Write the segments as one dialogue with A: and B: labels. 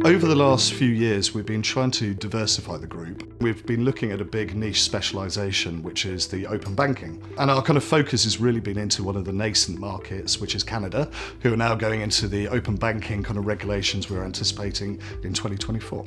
A: Over the last few years, we've been trying to diversify the group. We've been looking at a big niche specialisation, which is the open banking. And our kind of focus has really been into one of the nascent markets, which is Canada, who are now going into the open banking kind of regulations we're anticipating in 2024.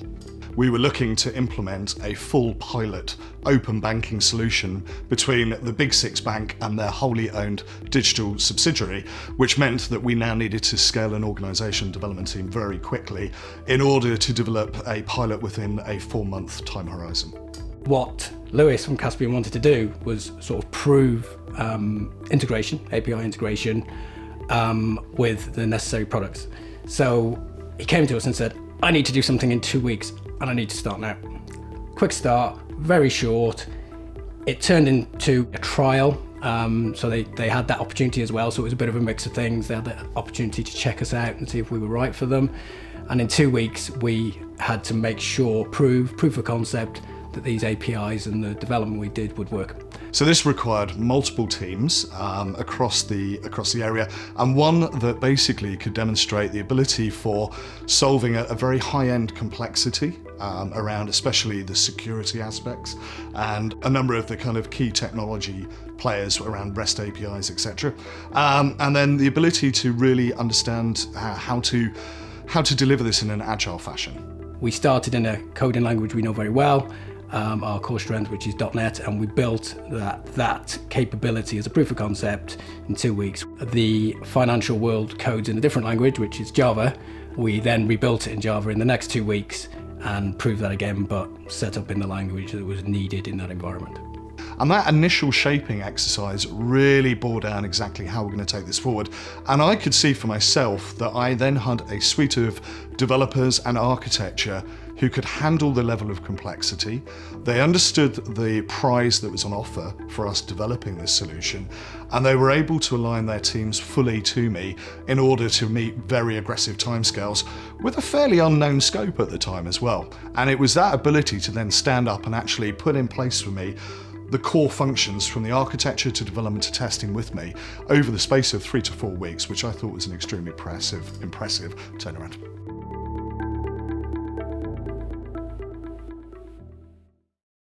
A: We were looking to implement a full pilot open banking solution between the Big Six bank and their wholly owned digital subsidiary, which meant that we now needed to scale an organisation development team very quickly in order to develop a pilot within a 4-month time horizon.
B: What Lewis from Caspian wanted to do was sort of prove integration, API integration, with the necessary products. So he came to us and said, I need to do something in 2 weeks and I need to start now. Quick start, very short. It turned into a trial. So they had that opportunity as well. So it was a bit of a mix of things. They had the opportunity to check us out and see if we were right for them. And in 2 weeks, we had to make sure, proof of concept, that these APIs and the development we did would work.
A: So this required multiple teams across the area, and one that basically could demonstrate the ability for solving a very high-end complexity around especially the security aspects and a number of the kind of key technology players around REST APIs, etc. And then the ability to really understand how to deliver this in an agile fashion.
B: We started in a coding language we know very well, our core strength, which is .NET, and we built that capability as a proof of concept in 2 weeks. The financial world codes in a different language, which is Java. We then rebuilt it in Java in the next 2 weeks and proved that again, but set up in the language that was needed in that environment.
A: And that initial shaping exercise really bore down exactly how we're going to take this forward. And I could see for myself that I then had a suite of developers and architecture who could handle the level of complexity. They understood the prize that was on offer for us developing this solution, and they were able to align their teams fully to me in order to meet very aggressive timescales with a fairly unknown scope at the time as well. And it was that ability to then stand up and actually put in place for me the core functions from the architecture to development to testing with me over the space of 3 to 4 weeks, which I thought was an extremely impressive turnaround.